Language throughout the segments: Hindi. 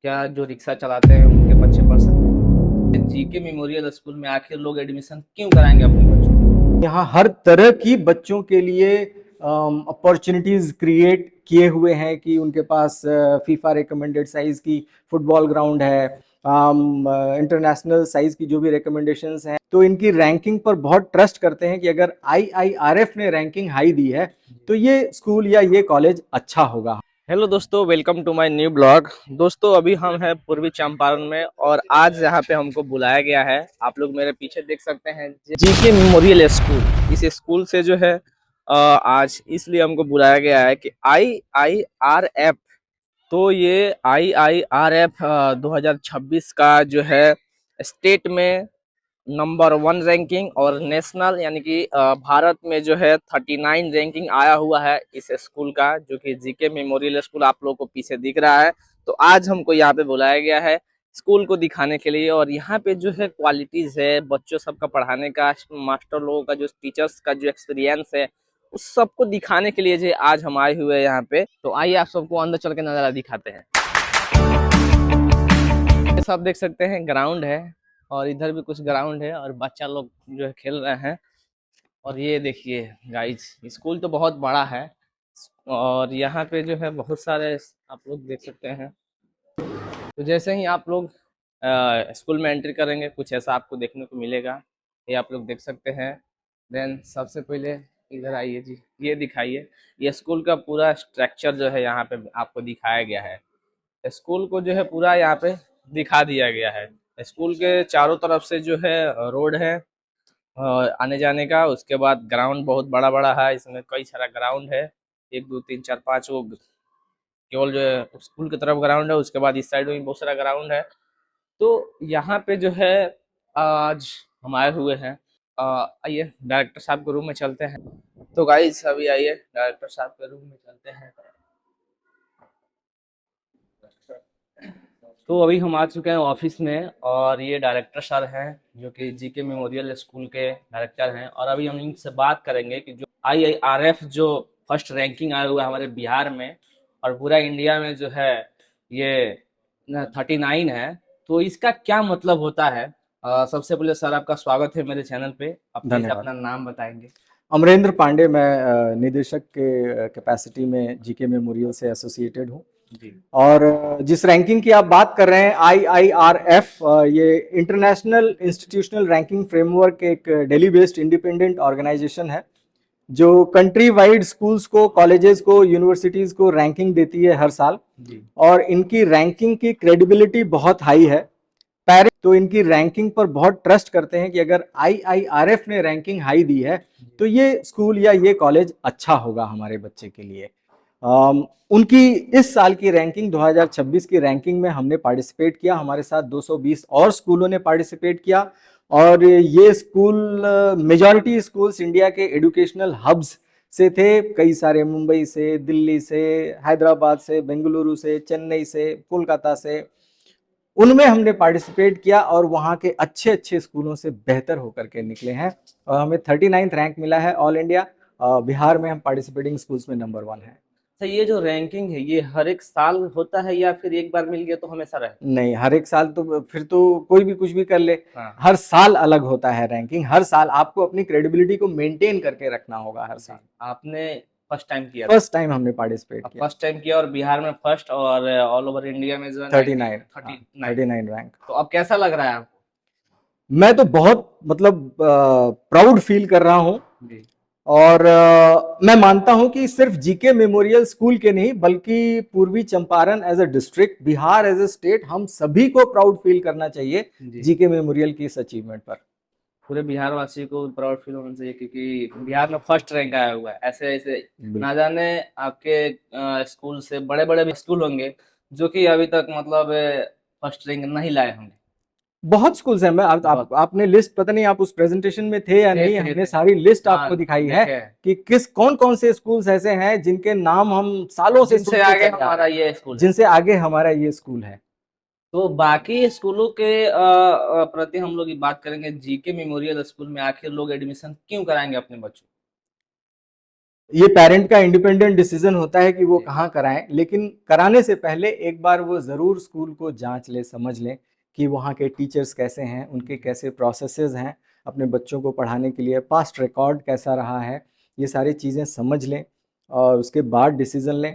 क्या जो रिक्शा चलाते हैं उनके बच्चे पढ़ सकते हैं? जीके मेमोरियल स्कूल में आखिर लोग एडमिशन क्यों कराएंगे अपने बच्चों को? यहाँ हर तरह की बच्चों के लिए अपॉर्चुनिटीज क्रिएट किए हुए हैं कि उनके पास फीफा रिकमेंडेड साइज की फुटबॉल ग्राउंड है, इंटरनेशनल साइज की जो भी रिकमेंडेशंस हैं, तो इनकी रैंकिंग पर बहुत ट्रस्ट करते हैं कि अगर आईआईआरएफ ने रैंकिंग हाई दी है तो ये स्कूल या ये कॉलेज अच्छा होगा। हेलो दोस्तों, welcome to my new blog. दोस्तों, अभी हम हैं पूर्वी चंपारण में और आज यहाँ पे हमको बुलाया गया है। आप लोग मेरे पीछे देख सकते हैं जीके मेमोरियल स्कूल। इस स्कूल से जो है आज इसलिए हमको बुलाया गया है कि आईआईआरएफ, तो ये आईआईआरएफ 2026 का जो है स्टेट में नंबर 1 रैंकिंग और नेशनल यानी कि भारत में जो है 39 रैंकिंग आया हुआ है इस स्कूल का, जो कि जीके मेमोरियल स्कूल आप लोगों को पीछे दिख रहा है। तो आज हमको यहाँ पे बुलाया गया है स्कूल को दिखाने के लिए, और यहाँ पे जो है क्वालिटीज है बच्चों सबका पढ़ाने का, मास्टर लोगों का, जो टीचर्स का जो एक्सपीरियंस है उस सबको दिखाने के लिए जो आज हम आए हुए हैं यहाँ पे। तो आइए आप सबको अंदर चल के नजारा दिखाते हैं। ये सब देख सकते हैं ग्राउंड है, और इधर भी कुछ ग्राउंड है और बच्चा लोग जो है खेल रहे हैं। और ये देखिए गाइस, स्कूल तो बहुत बड़ा है और यहाँ पे जो है बहुत सारे आप लोग देख सकते हैं। तो जैसे ही आप लोग स्कूल में एंट्री करेंगे कुछ ऐसा आपको देखने को मिलेगा, ये आप लोग देख सकते हैं। देन सबसे पहले इधर आइए जी, ये दिखाइए। ये स्कूल का पूरा स्ट्रक्चर जो है यहाँ पे आपको दिखाया गया है। स्कूल को जो है पूरा यहाँ पे दिखा दिया गया है। स्कूल के चारों तरफ से जो है रोड है आने जाने का। उसके बाद ग्राउंड बहुत बड़ा बड़ा है, इसमें कई सारा ग्राउंड है, 1 2 3 4 5 वो केवल जो है स्कूल की तरफ ग्राउंड है। उसके बाद इस साइड में भी बहुत सारा ग्राउंड है। तो यहाँ पे जो है आज हम आए हुए हैं। आइए डायरेक्टर साहब के रूम में चलते हैं। तो गाइस अभी आइए डायरेक्टर साहब के रूम में चलते हैं। तो अभी हम आ चुके हैं ऑफिस में, और ये डायरेक्टर सर हैं जो कि जीके मेमोरियल स्कूल के डायरेक्टर हैं। और अभी हम इनसे बात करेंगे कि जो आईआईआरएफ जो फर्स्ट रैंकिंग आया हुआ है हमारे बिहार में और पूरा इंडिया में जो है ये 39 है, तो इसका क्या मतलब होता है। सबसे पहले सर आपका स्वागत है मेरे चैनल पे। आप प्लीज धन्यवाद। अपना नाम बताएंगे। अमरेंद्र पांडे, मैं निदेशक के कैपेसिटी में जीके मेमोरियल से एसोसिएटेड हूँ। जी और जिस रैंकिंग की आप बात कर रहे हैं आईआईआरएफ, ये इंटरनेशनल इंस्टीट्यूशनल रैंकिंग फ्रेमवर्क एक दिल्ली बेस्ड इंडिपेंडेंट ऑर्गेनाइजेशन है जो कंट्री वाइड स्कूल्स को, कॉलेजेस को, यूनिवर्सिटीज को रैंकिंग देती है हर साल। जी और इनकी रैंकिंग की क्रेडिबिलिटी बहुत हाई है। पेरेंट्स तो इनकी रैंकिंग पर बहुत ट्रस्ट करते हैं कि अगर आईआईआरएफ ने रैंकिंग हाई दी है तो ये स्कूल या ये कॉलेज अच्छा होगा हमारे बच्चे के लिए। उनकी इस साल की रैंकिंग 2026 की रैंकिंग में हमने पार्टिसिपेट किया, हमारे साथ 220 और स्कूलों ने पार्टिसिपेट किया। और ये स्कूल मेजॉरिटी स्कूल्स इंडिया के एजुकेशनल हब्स से थे, कई सारे मुंबई से, दिल्ली से, हैदराबाद से, बेंगलुरु से, चेन्नई से, कोलकाता से, उनमें हमने पार्टिसिपेट किया और वहाँ के अच्छे अच्छे स्कूलों से बेहतर होकर के निकले हैं। और हमें 39th रैंक मिला है ऑल इंडिया। बिहार में हम पार्टिसिपेटिंग स्कूल्स में नंबर 1 है। तो ये जो रैंकिंग है ये हर एक साल होता है या फिर एक बार मिल गया तो हमेशा रहे? नहीं, हर एक साल तो फिर तो कोई भी कुछ भी कर ले। हाँ। हर साल अलग होता है रैंकिंग, हर साल आपको अपनी क्रेडिबिलिटी को मेंटेन करके रखना होगा हर जी, साल। आपने फर्स्ट टाइम किया था? फर्स्ट टाइम हमने पार्टिसिपेट अब किया। फर्स्ट टाइम किया और बिहार में फर्स्ट, और ऑल ओवर इंडिया में जो है 39, हाँ, 39। 39 रैंक। तो अब कैसा लग रहा है आपको? मैं तो बहुत मतलब प्राउड फील कर रहा हूँ। जी और मैं मानता हूं कि सिर्फ जीके मेमोरियल स्कूल के नहीं बल्कि पूर्वी Champaran as a district, Bihar as a state, हम सभी को प्राउड फील करना चाहिए जी, जीके मेमोरियल की इस अचीवमेंट पर। पूरे बिहार वासी को प्राउड फील होना चाहिए क्योंकि बिहार में फर्स्ट रैंक आया हुआ है। ऐसे ऐसे ना बिल्कुल। जाने आपके स्कूल से बड़े बड़े भी स्कूल होंगे जो कि अभी तक मतलब फर्स्ट रैंक नहीं लाए होंगे। बहुत स्कूल्स हैं। बहुत आपने लिस्ट, पता नहीं आप उस प्रेजेंटेशन में थे या थे नहीं, थे हमने थे। सारी लिस्ट हाँ आपको दिखाई है देखे, कि किस कौन कौन से स्कूल्स ऐसे हैं जिनके नाम हम सालों से जिनसे सुनते आगे चले आ रहे हमारा हैं, ये स्कूल है। जिनसे आगे हमारा ये स्कूल है। तो बाकी स्कूलों के प्रति हम लोग ये बात करेंगे, जीके मेमोरियल स्कूल में आखिर लोग एडमिशन क्यों कराएंगे अपने बच्चों ये पेरेंट का इंडिपेंडेंट डिसीजन होता है कि वो जी। कहाँ कराएं, लेकिन कराने से पहले एक बार वो ज़रूर स्कूल को जांच ले, समझ लें कि वहाँ के टीचर्स कैसे हैं, उनके कैसे प्रोसेसेस हैं अपने बच्चों को पढ़ाने के लिए, पास्ट रिकॉर्ड कैसा रहा है, ये सारी चीज़ें समझ लें और उसके बाद डिसीजन लें।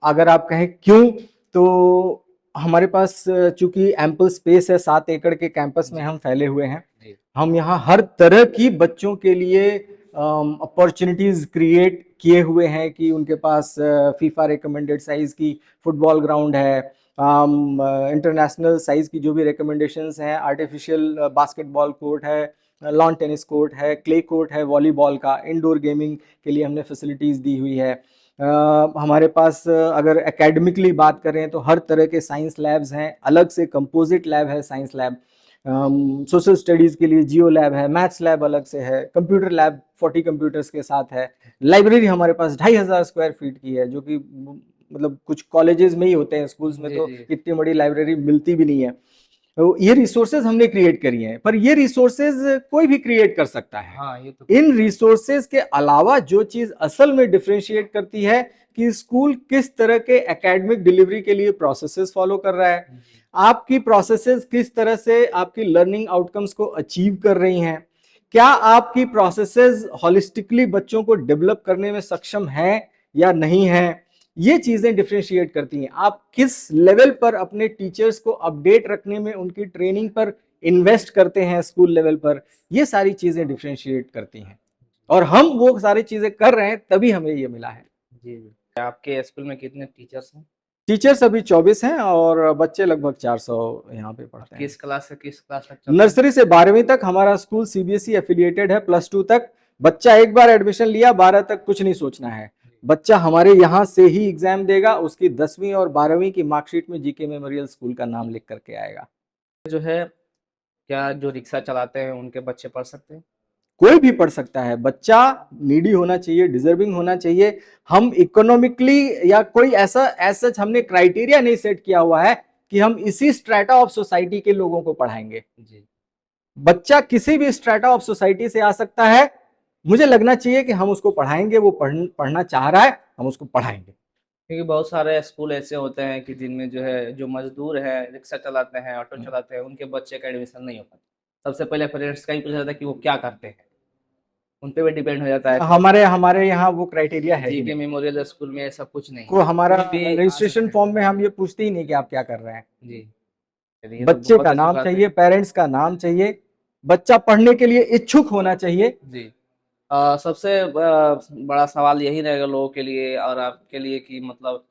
अगर आप कहें क्यों, तो हमारे पास चूंकि एम्पल स्पेस है, 7 एकड़ के कैंपस में जी। हम फैले हुए हैं। जी। हम यहाँ हर तरह की बच्चों के लिए अपॉर्चुनिटीज क्रिएट किए हुए हैं कि उनके पास फीफा रिकमेंडेड साइज की फुटबॉल ग्राउंड है, इंटरनेशनल साइज की जो भी रिकमेंडेशंस हैं, आर्टिफिशियल बास्केटबॉल कोर्ट है, लॉन टेनिस कोर्ट है, क्ले कोर्ट है वॉलीबॉल का, इंडोर गेमिंग के लिए हमने फैसिलिटीज दी हुई है। हमारे पास अगर एकेडमिकली बात करें तो हर तरह के साइंस लैब्स हैं, अलग से कंपोजिट लैब है, साइंस लैब, सोशल स्टडीज के लिए जियो लैब है, मैथ्स लैब अलग से है, कंप्यूटर लैब 40 कंप्यूटर्स के साथ है। लाइब्रेरी हमारे पास 2500 स्क्वायर फीट की है, जो कि मतलब कुछ कॉलेजेस में ही होते हैं, स्कूल्स में जी। तो जी। इतनी बड़ी लाइब्रेरी मिलती भी नहीं है। तो ये रिसोर्सेज हमने क्रिएट करी हैं, पर ये रिसोर्सेज कोई भी क्रिएट कर सकता है। हाँ, ये तो इन रिसोर्सेज के अलावा जो चीज असल में डिफरेंशिएट करती है कि स्कूल किस तरह के एकेडमिक डिलीवरी के लिए प्रोसेसेस फॉलो कर रहा है, आपकी प्रोसेसेस किस तरह से आपकी लर्निंग आउटकम्स को अचीव कर रही हैं, क्या आपकी प्रोसेसेस होलिस्टिकली बच्चों को डेवलप करने में सक्षम हैं या नहीं है। ये चीजें डिफरेंशिएट करती हैं। आप किस लेवल पर अपने टीचर्स को अपडेट रखने में उनकी ट्रेनिंग पर इन्वेस्ट करते हैं स्कूल लेवल पर, ये सारी चीजें डिफरेंशिएट करती हैं और हम वो सारी चीजें कर रहे हैं, तभी हमें ये मिला है। जी। जी। आपके स्कूल में कितने टीचर्स हैं? टीचर्स अभी 24 हैं और बच्चे लगभग 400 यहाँ पे और पढ़ते हैं। किस क्लास से किस क्लास तक चलता है? नर्सरी से 12वीं तक हमारा स्कूल सीबीएसई एफिलिएटेड है, +2 तक। बच्चा एक बार एडमिशन लिया, 12 तक कुछ नहीं सोचना है। बच्चा हमारे यहाँ से ही एग्जाम देगा, उसकी 10वीं और 12वीं की मार्कशीट में जीके मेमोरियल स्कूल का नाम लिख करके आएगा। जो है, क्या जो रिक्शा चलाते हैं उनके बच्चे पढ़ सकते हैं? कोई भी पढ़ सकता है, बच्चा नीडी होना चाहिए, डिजर्विंग होना चाहिए। हम इकोनॉमिकली या कोई ऐसा ऐसा हमने क्राइटेरिया नहीं सेट किया हुआ है कि हम इसी स्ट्रेटा ऑफ सोसाइटी के लोगों को पढ़ाएंगे। जी। बच्चा किसी भी स्ट्रेटा ऑफ सोसाइटी से आ सकता है, मुझे लगना चाहिए कि हम उसको पढ़ाएंगे, वो पढ़ना चाह रहा है, हम उसको पढ़ाएंगे। क्योंकि बहुत सारे स्कूल ऐसे होते हैं कि जिनमें जो है जो मजदूर है, रिक्शा चलाते हैं, ऑटो चलाते हैं, उनके बच्चे का एडमिशन नहीं हो पाता। सबसे पहले पेरेंट्स का ही पूछा जाता है कि वो क्या करते हैं, उन पे भी डिपेंड हो जाता है। तो हमारे हमारे यहाँ वो क्राइटेरिया है ही जीके नहीं। मेमोरियल स्कूल में ऐसा कुछ नहीं को है, हमारा कोई भी आ रजिस्ट्रेशन सकता है। फॉर्म में हम ये पूछते ही नहीं कि आप क्या कर रहे हैं। जी। चलिए, ये तो बच्चे बहुत का अच्छी नाम बात है। चाहिए, पेरेंट्स का नाम चाहिए, बच्चा पढ़ने के लिए इच्छुक होना चाहिए। जी। सबसे बड़ा सवाल यही रहेगा लोगों के लिए और आपके लिए कि मतलब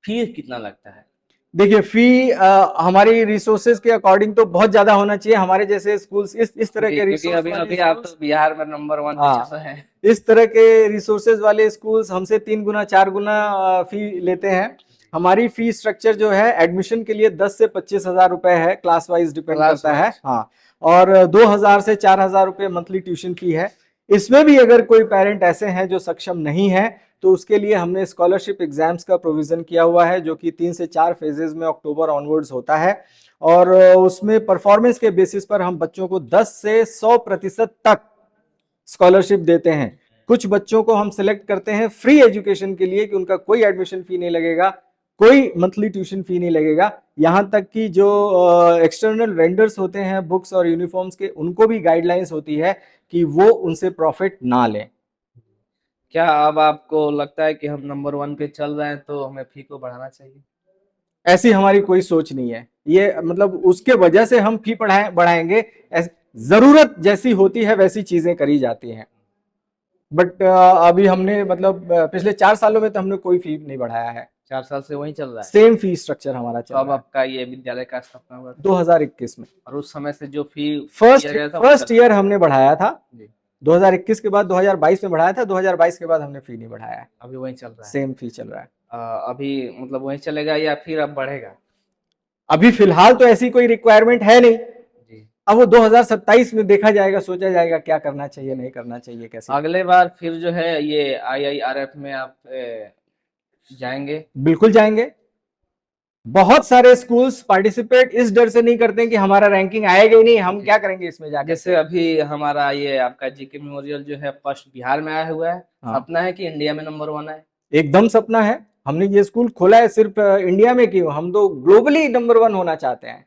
फीस कितना लगता है? देखिए, फी हमारी रिसोर्सेज के अकॉर्डिंग तो बहुत ज्यादा होना चाहिए। हमारे जैसे स्कूल्स इस तरह जी, के क्योंकि रिसोर्स अभी वाले अभी आप तो स्कूल्स, बिहार में नंबर 1 पे चल हाँ, रहे हैं। इस तरह के रिसोर्सेज वाले स्कूल्स हमसे 3 गुना 4 गुना फी लेते हैं। हमारी फी स्ट्रक्चर जो है एडमिशन के लिए 10 से 25 हजार रुपए है, क्लास वाइज डिपेंड क्लास करता है। वाइज। हाँ, और 2 हजार से 4 हजार रुपए मंथली ट्यूशन फी है। इसमें भी अगर कोई पेरेंट ऐसे हैं जो सक्षम नहीं है, तो उसके लिए हमने स्कॉलरशिप एग्जाम्स का प्रोविजन किया हुआ है, जो कि 3 से 4 फेजेस में अक्टूबर ऑनवर्ड्स होता है। और उसमें परफॉर्मेंस के बेसिस पर हम बच्चों को 10 से 100% तक स्कॉलरशिप देते हैं। कुछ बच्चों को हम सिलेक्ट करते हैं फ्री एजुकेशन के लिए कि उनका कोई एडमिशन फी नहीं लगेगा, कोई मंथली ट्यूशन फी नहीं लगेगा। यहां तक कि जो एक्सटर्नल वेंडर्स होते हैं बुक्स और यूनिफॉर्म्स के, उनको भी गाइडलाइंस होती है कि वो उनसे प्रॉफिट ना लें। क्या अब आपको लगता है कि हम नंबर 1 पे चल रहे हैं तो हमें फी को बढ़ाना चाहिए? ऐसी हमारी कोई सोच नहीं है, ये मतलब उसके वजह से हम फी बढ़ाएंगे, जरूरत जैसी होती है वैसी चीजें करी जाती हैं। बट अभी हमने मतलब पिछले 4 सालों में तो हमने कोई फी नहीं बढ़ाया है। 4 साल से वही चल रहा है। सेम फी स्ट्रक्चर हमारा चल कब रहा है। आपका ये विद्यालय का स्थापना हुआ था? 2021 में और उस समय से जो फी फर्स्ट किया गया था वो फर्स्ट चल रहा ईयर हमने बढ़ाया था। है? जी। 2021 के बाद 2022 में बढ़ाया था, 2022 के बाद हमने फी नहीं बढ़ाया है। अभी वही चल रहा है। सेम फी चल रहा है। अभी मतलब वही चलेगा या फिर अब बढ़ेगा? अभी फिलहाल तो ऐसी कोई रिक्वायरमेंट है नहीं। जी। अब वो 2027 में देखा जाएगा, सोचा जाएगा क्या करना चाहिए, नहीं करना चाहिए, कैसे। अगले बार फिर जो है ये आईआईआरएफ में आप जाएंगे? बिल्कुल जाएंगे। बहुत सारे स्कूल्स पार्टिसिपेट इस डर से नहीं करते कि हमारा रैंकिंग आएगा ही नहीं, हम क्या करेंगे इसमें जाकर। जैसे अभी हमारा ये आपका जीके मेमोरियल जो है फर्स्ट बिहार में आया हुआ है, हाँ। सपना है कि इंडिया में नंबर 1 है। एकदम सपना है। हमने ये स्कूल खोला है सिर्फ इंडिया में क्यों, हम तो ग्लोबली नंबर 1 होना चाहते हैं।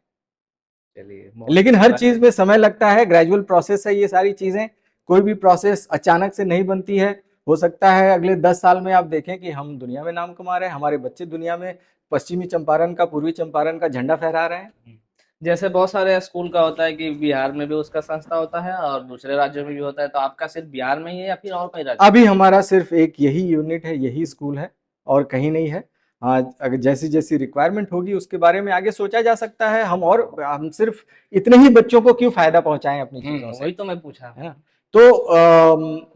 चलिए, लेकिन हर चीज में समय लगता है, ग्रेजुअल प्रोसेस है ये सारी चीजें, कोई भी प्रोसेस अचानक से नहीं बनती है। हो सकता है अगले 10 साल में आप देखें कि हम दुनिया में नाम कमा रहे हैं, हमारे बच्चे दुनिया में पश्चिमी चंपारण का, पूर्वी चंपारण का झंडा फहरा रहे हैं। जैसे बहुत सारे स्कूल का होता है कि बिहार में भी उसका संस्था होता है और दूसरे राज्यों में भी होता है, तो आपका सिर्फ बिहार में ही है या फिर और कई राज्य? अभी हमारा सिर्फ एक यही यूनिट है, यही स्कूल है और कहीं नहीं है। अगर जैसी जैसी रिक्वायरमेंट होगी उसके बारे में आगे सोचा जा सकता है। हम सिर्फ इतने ही बच्चों को क्यों फायदा पहुंचाएं अपनी चीजों से। वही तो मैं पूछा है ना? तो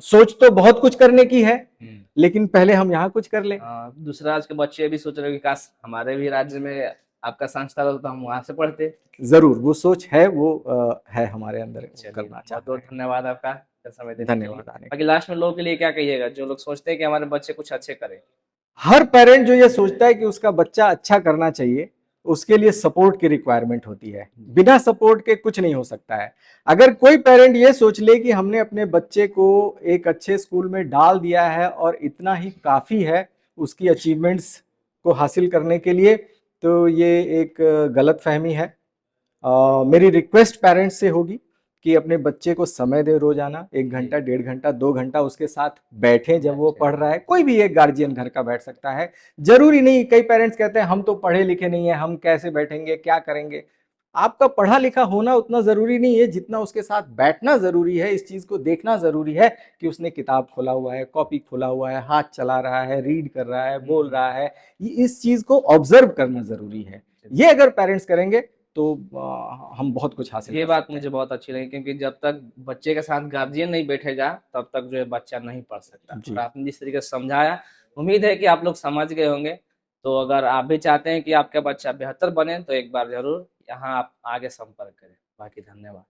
सोच तो बहुत कुछ करने की है, लेकिन पहले हम यहाँ कुछ कर ले। दूसरे राज्य के बच्चे भी सोच रहे कि काश हमारे भी राज्य में आपका संस्था रहता तो हम वहां से पढ़ते। जरूर वो सोच है, वो है हमारे अंदर, करना बहुत चाहते बहुत हैं। धन्यवाद आपका समय देने के लिए। धन्यवाद आने बाकी लास्ट में लोगों के लिए क्या कहिएगा जो लोग सोचते हैं कि हमारे बच्चे कुछ अच्छे करें? हर पेरेंट जो ये सोचता है कि उसका बच्चा अच्छा करना चाहिए, उसके लिए सपोर्ट की रिक्वायरमेंट होती है। बिना सपोर्ट के कुछ नहीं हो सकता है। अगर कोई पेरेंट ये सोच ले कि हमने अपने बच्चे को एक अच्छे स्कूल में डाल दिया है और इतना ही काफी है उसकी अचीवमेंट्स को हासिल करने के लिए, तो ये एक गलत फहमी है। मेरी रिक्वेस्ट पेरेंट्स से होगी कि अपने बच्चे को समय दे, रोजाना 1 घंटा, 1.5 घंटा, 2 घंटा उसके साथ बैठे जब वो पढ़ रहा है। कोई भी एक गार्जियन घर का बैठ सकता है, जरूरी नहीं। कई पेरेंट्स कहते हैं हम तो पढ़े लिखे नहीं है, हम कैसे बैठेंगे, क्या करेंगे। आपका पढ़ा लिखा होना उतना जरूरी नहीं है जितना उसके साथ बैठना जरूरी है। इस चीज को देखना जरूरी है कि उसने किताब खोला हुआ है, कॉपी खोला हुआ है, हाथ चला रहा है, रीड कर रहा है, बोल रहा है। इस चीज को ऑब्जर्व करना जरूरी है। ये अगर पेरेंट्स करेंगे तो हम बहुत कुछ हासिल ये कर बात सकते हैं। मुझे बहुत अच्छी लगी, क्योंकि जब तक बच्चे के साथ गार्जियन नहीं बैठेगा तब तक जो है बच्चा नहीं पढ़ सकता। और जी। आपने जिस तरीके से समझाया, उम्मीद है कि आप लोग समझ गए होंगे। तो अगर आप भी चाहते हैं कि आपका बच्चा बेहतर बने तो एक बार जरूर यहाँ आप आगे संपर्क करें। बाकी धन्यवाद।